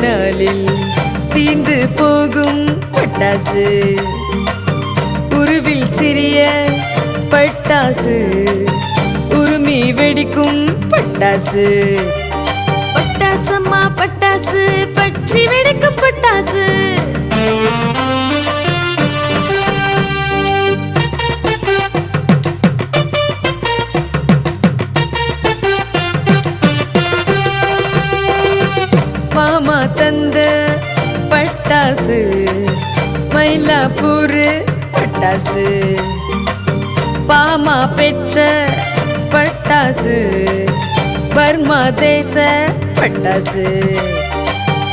நாளில் தீந்து போகும் பட்டாசு, உருவில் சிறிய பட்டாசு, உருமி வெடிக்கும் பட்டாசு. பட்டாசம்மா பட்டாசு, பற்றி வெடிக்கும் பட்டாசு. மாமா தந்த பட்டாசு, மயிலாப்பூர் பட்டாசு, பாமா பெற்ற பட்டாசு, பர்மா தேச பட்டாசு.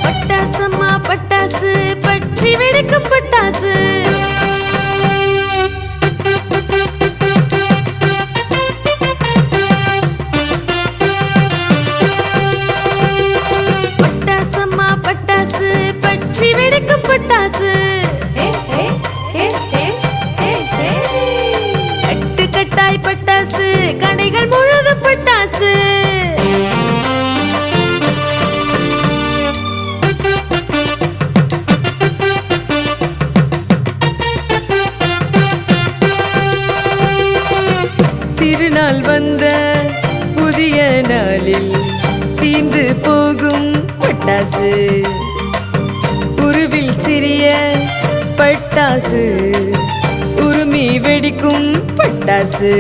பட்டாசம்மா பட்டாசு, பற்றி வெடிக்கும் பட்டாசு. பட்டாசம்மா பட்டாசு, பற்றி வெடிக்கும் பட்டாசு. கட்டு கட்டாய் பட்டாசு, கடைகள் முழுதும் பட்டாசு. திருநாள் வந்த புதிய நாளில் தீந்து போகும் பட்டாசு, உருவில் சிறிய பட்டாசு, உருமி வெடிக்கும் பட்டாசு.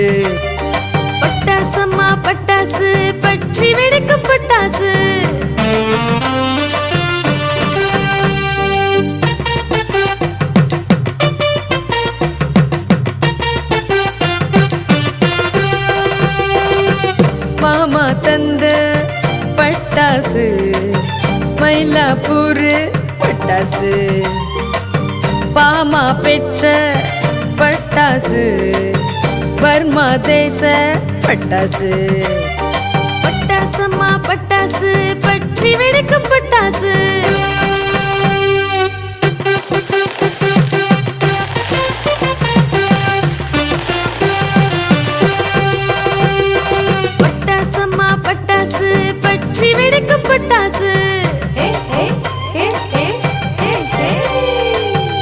பட்டாசம்மா பட்டாசு, பற்றி வெடிக்கும் பட்டாசு. மாமா தந்த பட்டாசு, மயிலாப்பூர் பட்டாசு, பாமா பெற்ற பட்டாசு, பர்மா தேச பட்டாசு. பட்டாசம்மா பட்டாசு, பற்றி வெடிக்கும் பட்டாசு. பட்டாசம்மா பட்டாசு, பற்றி வெடிக்கும் பட்டாசு.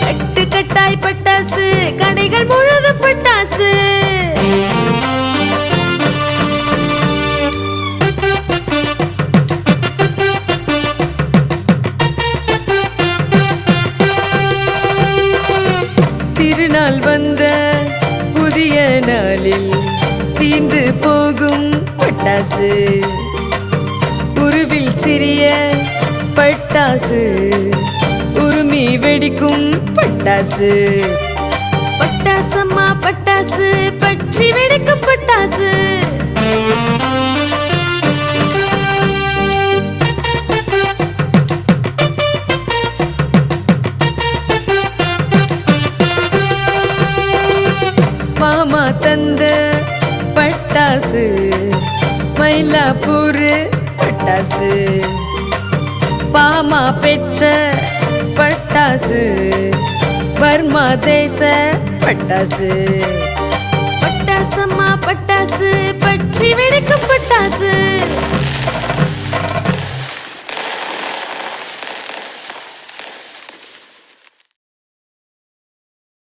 கட்டு கட்டாய் பட்டாசு, கடைகள் முழுதும் பட்டாசு. திருநாள் வந்த புதிய நாளில் தீந்து போகும் பட்டாசு, உருவில் சிறிய பட்டாசு, உருமி வெடிக்கும் பட்டாசு. பட்டாசம்மா பட்டாசு, பற்றி வெடிக்கும் பட்டாசு. மாமா தந்த பட்டாசு, மயிலாப்பூர் பட்டாசு, பாமா பெற்ற பட்டாசு, பர்மா தேச பட்டாசு. பட்டாசம்மா பட்டாசு, பற்றி வெடிக்கும் பட்டாசு.